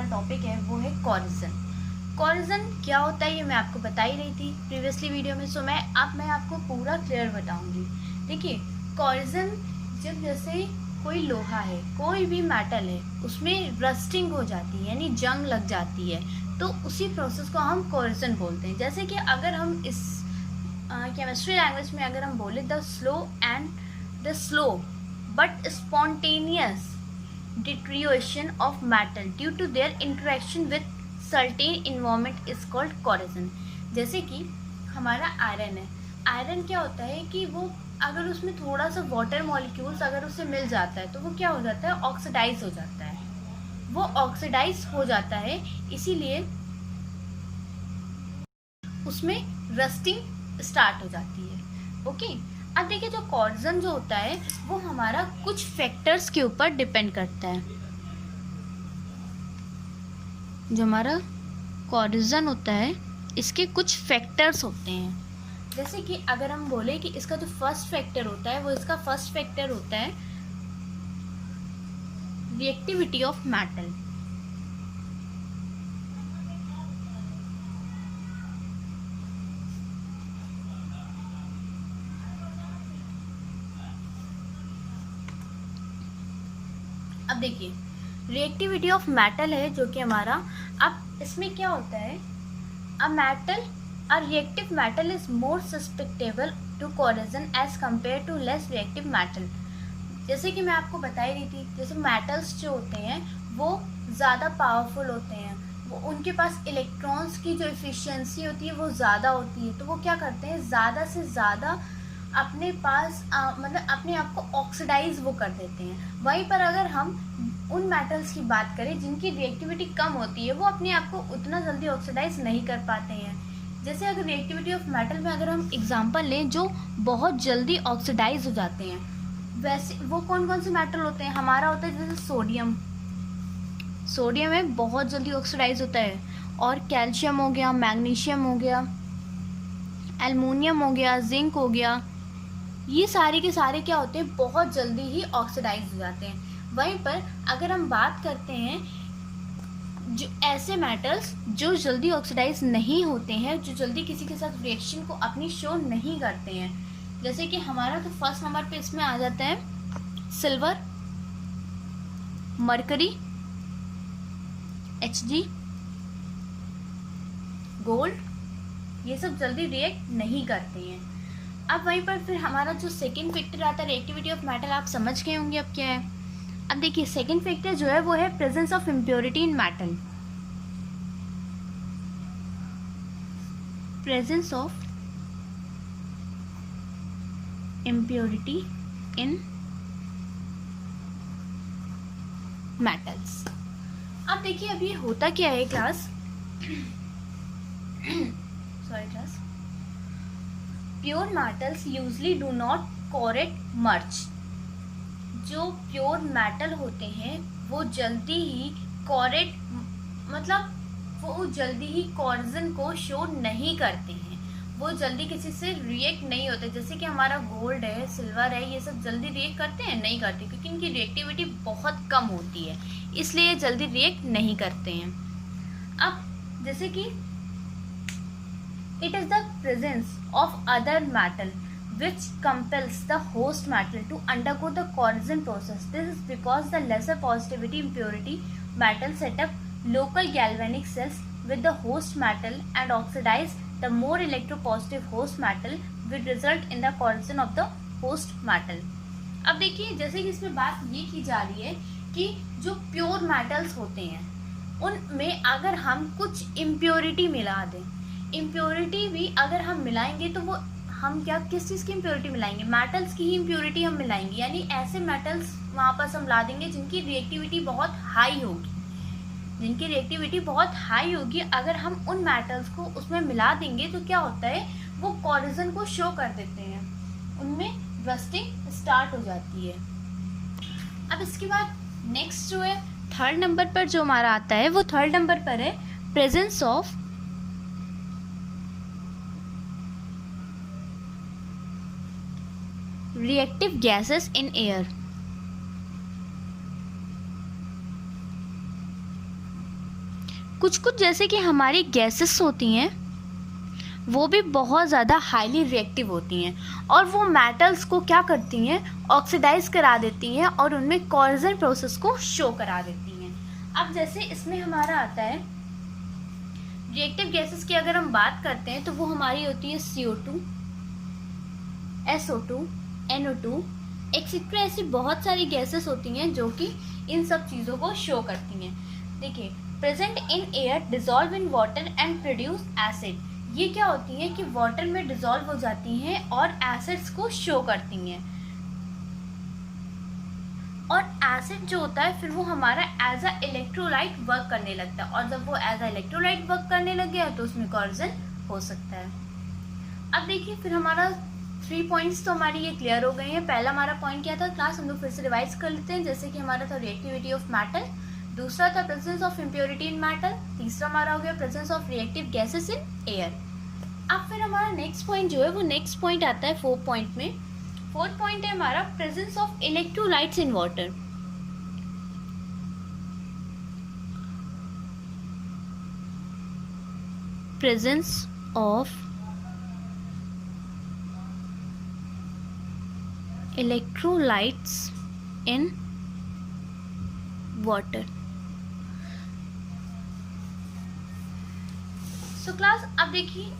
Topic है वो है कॉरिजन। कॉरिजन क्या होता है ये मैं आपको बता ही रही थी प्रीवियसली वीडियो में, सो मैं आपको पूरा क्लियर बताऊंगी। देखिए, कॉरिजन जब जैसे कोई लोहा है, कोई भी मेटल है, उसमें रस्टिंग हो जाती है यानी जंग लग जाती है, तो उसी प्रोसेस को हम कॉरिजन बोलते हैं। जैसे कि अगर हम इस केमिस्ट्री लैंग्वेज में अगर हम बोले the slow but spontaneous deterioration of metal due to their interaction with certain environment is called corrosion। जैसे कि हमारा आयरन है, आयरन क्या होता है कि वो अगर उसमें थोड़ा सा वाटर मॉलिक्यूल्स अगर उससे मिल जाता है तो वो क्या हो जाता है, ऑक्सीडाइज हो जाता है। वो ऑक्सीडाइज हो जाता है, इसीलिए उसमें रस्टिंग स्टार्ट हो जाती है। ओके, अब देखिए जो कॉरिजन जो होता है वो हमारा कुछ फैक्टर्स के ऊपर डिपेंड करता है। जो हमारा कॉरिजन होता है इसके कुछ फैक्टर्स होते हैं। जैसे कि अगर हम बोले कि इसका जो फर्स्ट फैक्टर होता है वो इसका फर्स्ट फैक्टर होता है रिएक्टिविटी ऑफ मेटल। अब देखिए रिएक्टिविटी ऑफ मेटल है जो कि हमारा, अब इसमें क्या होता है, a reactive metal is more susceptible to corrosion as compared to less reactive metal. जैसे कि मैं आपको बता ही रही थी, जैसे मेटल्स जो होते हैं वो ज़्यादा पावरफुल होते हैं, वो उनके पास इलेक्ट्रॉन्स की जो एफिशिएंसी होती है वो ज़्यादा होती है, तो वो क्या करते हैं ज़्यादा से ज़्यादा अपने पास मतलब अपने आप को ऑक्सीडाइज वो कर देते हैं। वहीं पर अगर हम उन मेटल्स की बात करें जिनकी रिएक्टिविटी कम होती है, वो अपने आप को उतना जल्दी ऑक्सीडाइज नहीं कर पाते हैं। जैसे अगर रिएक्टिविटी ऑफ मेटल में अगर हम एग्जांपल लें जो बहुत जल्दी ऑक्सीडाइज हो जाते हैं, वैसे वो कौन कौन से मेटल होते हैं, हमारा होता है जैसे सोडियम है, बहुत जल्दी ऑक्सीडाइज होता है, और कैल्शियम हो गया, मैग्नीशियम हो गया, एल्युमिनियम हो गया, जिंक हो गया, ये सारे के सारे क्या होते हैं, बहुत जल्दी ही ऑक्सीडाइज हो जाते हैं। वहीं पर अगर हम बात करते हैं जो ऐसे मेटल्स जो जल्दी ऑक्सीडाइज नहीं होते हैं, जो जल्दी किसी के साथ रिएक्शन को अपनी शो नहीं करते हैं, जैसे कि हमारा तो फर्स्ट नंबर पे इसमें आ जाता है सिल्वर, मरकरी, Hg, गोल्ड, ये सब जल्दी रिएक्ट नहीं करते हैं। अब वहीं पर फिर हमारा जो सेकेंड फैक्टर आता है रिएक्टिविटी ऑफ मेटल, आप समझ गए होंगे अब क्या है। अब देखिए सेकेंड फैक्टर जो है वो है presence of impurity in metal. Presence of impurity in metals. अब देखिए अब ये होता क्या है class pure metals usually do not corrode much। जो प्योर मेटल होते हैं वो जल्दी ही corrode मतलब वो जल्दी ही कॉरिजन को शो नहीं करते हैं, वो जल्दी किसी से रिएक्ट नहीं होते। जैसे कि हमारा गोल्ड है, सिल्वर है, ये सब जल्दी रिएक्ट करते हैं, नहीं करते, क्योंकि इनकी रिएक्टिविटी बहुत कम होती है, इसलिए ये जल्दी रिएक्ट नहीं करते हैं। अब जैसे कि it is the presence of other metal which compels the host metal to undergo the corrosion process. This is because the lesser positivity impurity metal set up local galvanic cells with the host metal and oxidize the more electropositive host metal will result in the corrosion of the host metal। अब देखिए जैसे कि इसमें बात ये की जा रही है कि जो प्योर मेटल्स होते हैं उनमें अगर हम कुछ इम्प्योरिटी मिला दें, इम्प्योरिटी भी अगर हम मिलाएंगे तो वो हम क्या किस चीज़ की इम्प्योरिटी मिलाएंगे, मेटल्स की ही इम्प्योरिटी हम मिलाएंगे, यानी ऐसे मेटल्स वहाँ पर हम ला देंगे जिनकी रिएक्टिविटी बहुत हाई होगी, जिनकी रिएक्टिविटी बहुत हाई होगी। अगर हम उन मेटल्स को उसमें मिला देंगे तो क्या होता है, वो कॉरिजन को शो कर देते हैं, उनमें रस्टिंग स्टार्ट हो जाती है। अब इसके बाद नेक्स्ट जो है थर्ड नंबर पर जो हमारा आता है वो थर्ड नंबर पर है presence of reactive gases in air। कुछ कुछ जैसे कि हमारी गैसेस होती हैं वो भी बहुत ज़्यादा हाईली रिएक्टिव होती हैं और वो मेटल्स को क्या करती हैं, ऑक्सीडाइज करा देती हैं और उनमें कॉर्जन प्रोसेस को शो करा देती हैं। अब जैसे इसमें हमारा आता है रिएक्टिव गैसेस की अगर हम बात करते हैं तो वो हमारी होती है CO2, SO2, NO2 एक्सेट्रा। ऐसी बहुत सारी गैसेस होती हैं जो कि इन सब चीज़ों को शो करती हैं। देखिए, present in air, dissolve in water and produce acid. ये क्या होती हैं कि वाटर में डिजॉल्व हो जाती हैं और एसिड्स को शो करती हैं। और एसिड जो होता है फिर वो हमारा एज अ इलेक्ट्रोलाइट वर्क करने लगता है, और जब वो एज अ इलेक्ट्रोलाइट वर्क करने लग गया तो उसमें कॉर्जन हो सकता है। अब देखिए, फिर हमारा 3 पॉइंट्स तो हमारी ये क्लियर हो गए हैं। पहला हमारा पॉइंट क्या था क्लास, हम लोग फिर से रिवाइज कर लेते हैं। जैसे कि हमारा था रिएक्टिविटी ऑफ मेटल, दूसरा था presence of impurity in metal, तीसरा हमारा हो गया presence of reactive gases in air. अब फिर हमारा नेक्स्ट पॉइंट जो है वो नेक्स्ट पॉइंट आता है 4 पॉइंट में। 4th पॉइंट है हमारा presence of electrolytes in water. Presence of electrolytes in water. So class, अब देखिए,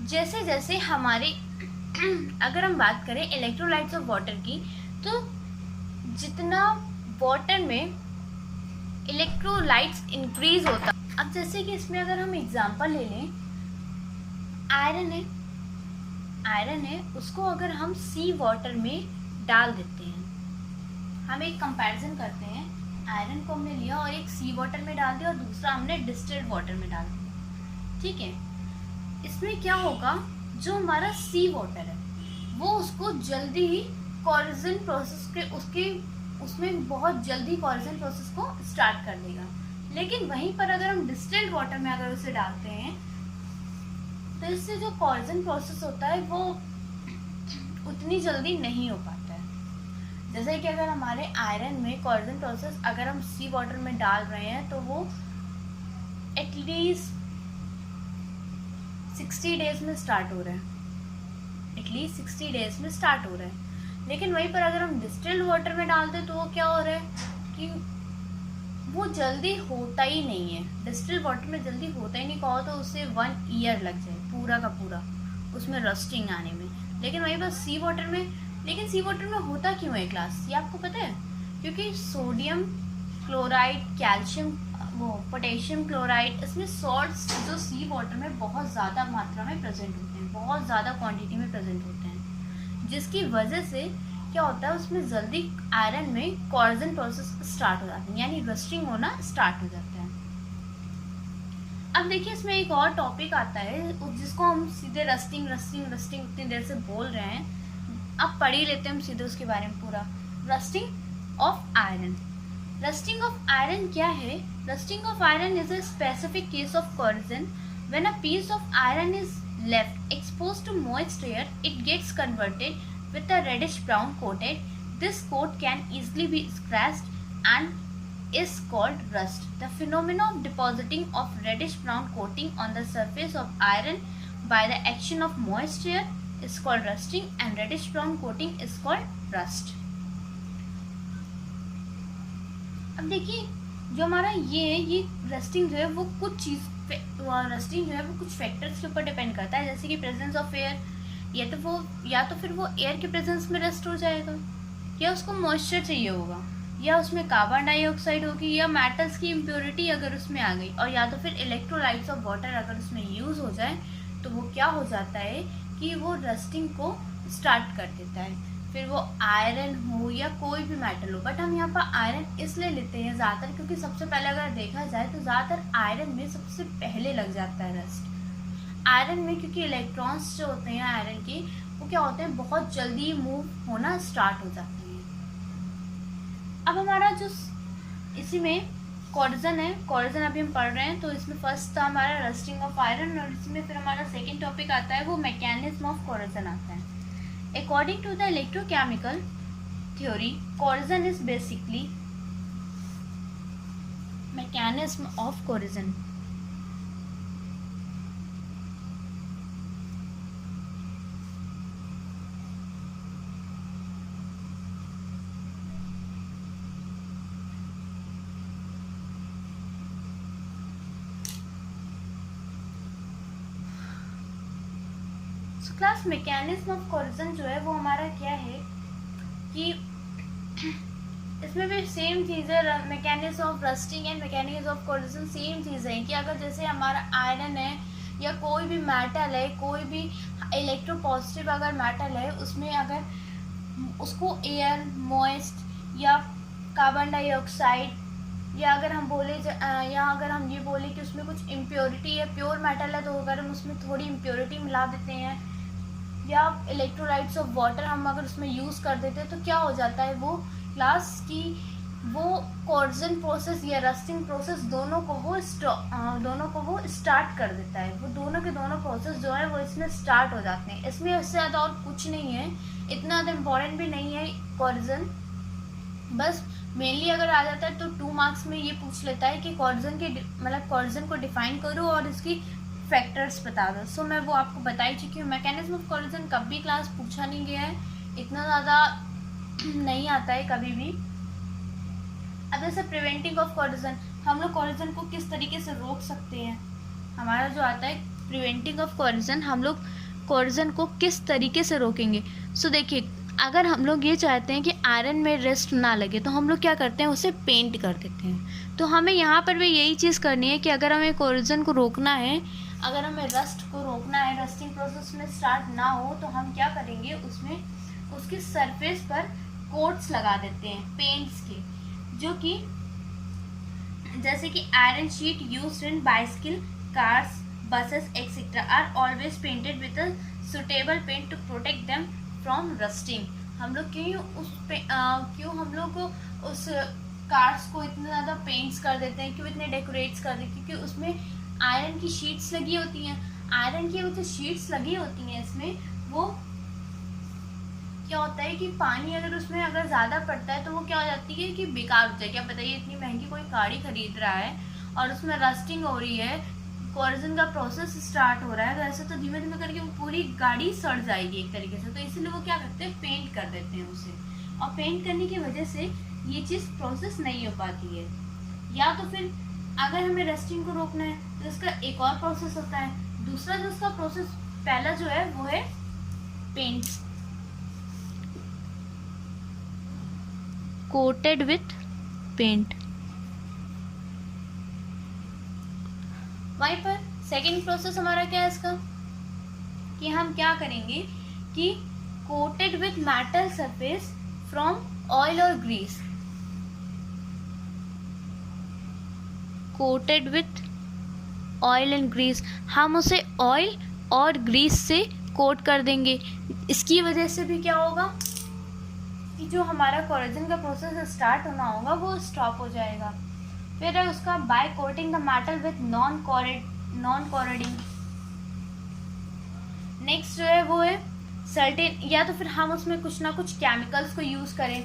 जैसे जैसे हमारे अगर हम बात करें इलेक्ट्रोलाइट्स ऑफ वाटर की, तो जितना वाटर में इलेक्ट्रोलाइट्स इंक्रीज होता, अब जैसे कि इसमें अगर हम एग्जांपल ले लें, आयरन है, उसको अगर हम सी वाटर में डाल देते हैं, हम एक कंपैरिजन करते हैं, आयरन को हमने लिया और एक सी वाटर में डाल दिया और दूसरा हमने डिस्टिल्ड वाटर में डाल दिया, ठीक है। इसमें क्या होगा, जो हमारा सी वाटर है वो उसको जल्दी ही कॉर्जन प्रोसेस के उसमें बहुत जल्दी कॉर्जन प्रोसेस को स्टार्ट कर देगा। लेकिन वहीं पर अगर हम डिस्टिल्ड वाटर में अगर उसे डालते हैं तो इससे जो कॉर्जन प्रोसेस होता है वो उतनी जल्दी नहीं हो पाता है। जैसे कि अगर हमारे आयरन में कॉर्जन प्रोसेस अगर हम सी वाटर में डाल रहे हैं तो वो एटलीस्ट 60 डेज में स्टार्ट हो रहा है, एटलीस्ट 60 डेज में स्टार्ट हो रहा है। लेकिन वहीं पर अगर हम डिस्टिल्ड वाटर में डालते हैं तो वो क्या हो रहा है कि वो जल्दी होता ही नहीं है। डिस्टिल्ड वाटर में जल्दी होता ही नहीं, कहो तो उससे 1 ईयर लग जाए पूरा का पूरा उसमें रस्टिंग आने में। लेकिन वहीं पर सी वाटर में, लेकिन सी वाटर में होता क्यों है क्लास, ये आपको पता है? क्योंकि सोडियम क्लोराइड, कैल्शियम, वो पोटेशियम क्लोराइड, इसमें सॉल्ट्स जो सी वाटर में बहुत ज़्यादा मात्रा में प्रेजेंट होते हैं, बहुत ज़्यादा क्वांटिटी में प्रेजेंट होते हैं, जिसकी वजह से क्या होता है उसमें जल्दी आयरन में कॉर्जन प्रोसेस स्टार्ट हो जाती है, यानी रस्टिंग होना स्टार्ट हो जाता है। अब देखिए, इसमें एक और टॉपिक आता है जिसको हम सीधे रस्टिंग उतनी देर से बोल रहे हैं, अब पढ़ ही लेते हैं हम सीधे उसके बारे में पूरा। Rusting of iron. Rusting of iron क्या है? Rusting of iron is a specific case of corrosion when a piece of iron is left exposed to moist air, it gets converted with a reddish brown coated. This coat can easily be scratched and is called rust. The phenomenon of depositing of reddish brown coating on the surface of iron by the action of moist air is called rusting, and reddish brown coating is called rust. अब देखिए, जो हमारा ये rusting जो है वो कुछ चीज़ rusting जो है वो कुछ फैक्टर्स के ऊपर डिपेंड करता है, जैसे कि प्रेजेंस ऑफ एयर, या तो फिर वो एयर के प्रेजेंस में रस्ट हो जाएगा, या उसको मॉइस्चर चाहिए होगा, या उसमें कार्बन डाइऑक्साइड होगी, या मेटल्स की इम्प्योरिटी अगर उसमें आ गई, और या तो फिर इलेक्ट्रोलाइट्स ऑफ वाटर अगर उसमें यूज़ हो जाए तो वो क्या हो जाता है कि वो रस्टिंग को स्टार्ट कर देता है। फिर वो आयरन हो या कोई भी मेटल हो, बट हम यहाँ पर आयरन इसलिए लेते हैं ज़्यादातर क्योंकि सबसे पहले अगर देखा जाए तो ज़्यादातर आयरन में सबसे पहले लग जाता है रस्ट। आयरन में क्योंकि इलेक्ट्रॉन्स जो होते हैं आयरन के वो क्या होते हैं, बहुत जल्दी मूव होना स्टार्ट हो जाते हैं। अब हमारा जो इसी में कॉर्जन है, कॉर्जन अभी हम पढ़ रहे हैं, तो इसमें फर्स्ट था हमारा रस्टिंग ऑफ आयरन, और इसमें फिर हमारा सेकेंड टॉपिक आता है वो मैकेनिज्म ऑफ कॉर्जन आता है। According to the electrochemical theory, corrosion is basically mechanism of corrosion. So class mechanism of corrosion जो है वो हमारा क्या है कि इसमें भी सेम चीज़ है, mechanism of rusting and mechanism of corrosion same चीज़ है कि अगर जैसे हमारा आयरन है या कोई भी मेटल है, कोई भी इलेक्ट्रोपॉजिटिव अगर मेटल है, उसमें अगर उसको एयर, मॉइस्ट या कार्बन डाइऑक्साइड या अगर हम बोले या अगर हम ये बोले कि उसमें कुछ इम्प्योरिटी है, प्योर मेटल है तो अगर हम उसमें थोड़ी इम्प्योरिटी मिला देते हैं या इलेक्ट्रोलाइट्स ऑफ वाटर हम अगर उसमें यूज़ कर देते हैं तो क्या हो जाता है वो क्लास की वो कोरिजन प्रोसेस या रस्टिंग प्रोसेस दोनों को वो स्टार्ट कर देता है। वो दोनों के दोनों प्रोसेस जो है वो इसमें स्टार्ट हो जाते हैं। इसमें इससे ज़्यादा और कुछ नहीं है, इतना ज़्यादा इम्पॉर्टेंट भी नहीं है कोरिजन। बस मेनली अगर आ जाता है तो 2 मार्क्स में ये पूछ लेता है कि कोरिजन को डिफाइन करो और इसकी फैक्टर्स बता दो। सो मैं वो आपको बता ही चुकी हूँ। मैकेनिज्म ऑफ कोरिजन कभी क्लास पूछा नहीं गया है, इतना ज़्यादा नहीं आता है कभी भी। अब जैसे प्रिवेंटिंग ऑफ कोरिजन, हम लोग कोरिजन को किस तरीके से रोक सकते हैं। हमारा जो आता है प्रिवेंटिंग ऑफ कोरिजन, हम लोग कोरिजन को किस तरीके से रोकेंगे। सो देखिए, अगर हम लोग ये चाहते हैं कि आयरन में रस्ट ना लगे तो हम लोग क्या करते हैं, उसे पेंट कर देते हैं। तो हमें यहाँ पर भी यही चीज़ करनी है कि अगर हमें कोरिजन को रोकना है, अगर हमें रस्ट को रोकना है, रस्टिंग प्रोसेस में स्टार्ट ना हो, तो हम क्या करेंगे, उसमें उसकी सरफेस पर कोट्स लगा देते हैं पेंट्स के, जो कि जैसे कि iron sheet used in bicycle, cars, buses etcetera are always painted with a suitable paint to protect them from rusting. हम लोग क्यों हम लोग उस कार्स को इतना ज़्यादा पेंट्स कर देते हैं, क्यों इतने डेकोरेट्स कर देते हैं, क्योंकि उसमें आयरन की शीट्स लगी होती हैं। आयरन की जो शीट्स लगी होती हैं इसमें, वो क्या होता है कि पानी अगर उसमें अगर ज़्यादा पड़ता है तो वो क्या हो जाती है कि बेकार हो जाए। क्या बताइए, इतनी महंगी कोई गाड़ी खरीद रहा है और उसमें रस्टिंग हो रही है, कोरिजन का प्रोसेस स्टार्ट हो रहा है, तो ऐसे तो धीमे धीमे करके वो पूरी गाड़ी सड़ जाएगी एक तरीके से। तो इसलिए वो क्या करते हैं, पेंट कर देते हैं उसे, और पेंट करने की वजह से ये चीज़ प्रोसेस नहीं हो पाती है। या तो फिर अगर हमें रस्टिंग को रोकना है तो इसका एक और प्रोसेस होता है। दूसरा जो उसका प्रोसेस पहला जो है वो है पेंट, कोटेड विथ पेंट। वहीं पर सेकेंड प्रोसेस हमारा क्या है इसका, कि हम क्या करेंगे कि coated with metal surface from oil और grease, coated with oil and grease, हम उसे ऑयल और ग्रीस से कोट कर देंगे। इसकी वजह से भी क्या होगा कि जो हमारा कोरिजन का प्रोसेस स्टार्ट होना होगा वो स्टॉप हो जाएगा। फिर है उसका by coating the metal with non corroding. Next जो है वो है सर्टेन, या तो फिर हम उसमें कुछ ना कुछ केमिकल्स को यूज करें,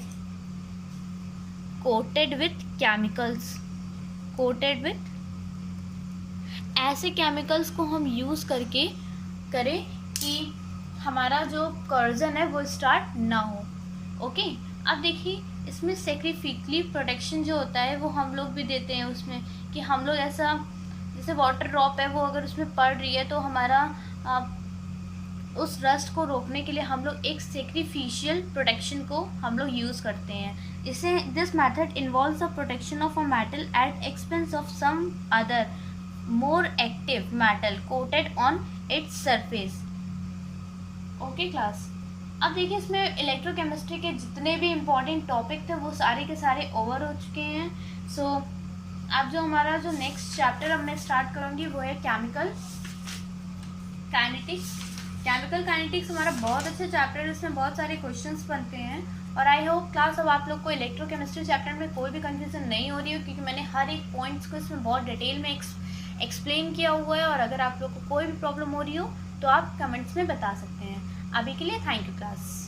coated with chemicals, coated with ऐसे केमिकल्स को हम यूज करके करें कि हमारा जो कोरिजन है वो स्टार्ट ना हो। ओके, अब देखिए इसमें सेक्रिफिकली प्रोटेक्शन जो होता है वो हम लोग भी देते हैं उसमें, कि हम लोग ऐसा जैसे वाटर ड्रॉप है वो अगर उसमें पड़ रही है तो हमारा उस रस्ट को रोकने के लिए हम लोग एक सेक्रिफिशियल प्रोटेक्शन को हम लोग यूज़ करते हैं। इसे this method involves the protection of a metal at expense of some other more active metal coated on its surface. Okay class, अब देखिए इसमें इलेक्ट्रोकेमिस्ट्री के जितने भी इम्पॉर्टेंट टॉपिक थे वो सारे के सारे ओवर हो चुके हैं। सो अब जो हमारा जो नेक्स्ट चैप्टर अब मैं स्टार्ट करूँगी वो है केमिकल काइनेटिक्स। केमिकल काइनेटिक्स हमारा बहुत अच्छा चैप्टर है, इसमें बहुत सारे क्वेश्चंस बनते हैं और आई होप क्लास अब आप लोग को इलेक्ट्रोकेमिस्ट्री चैप्टर में कोई भी कंफ्यूजन नहीं हो रही हो, क्योंकि मैंने हर एक पॉइंट्स को इसमें बहुत डिटेल में एक्सप्लेन किया हुआ है। और अगर आप लोग को कोई भी प्रॉब्लम हो रही हो तो आप कमेंट्स में बता सकते हैं। अभी के लिए थैंक यू क्लास।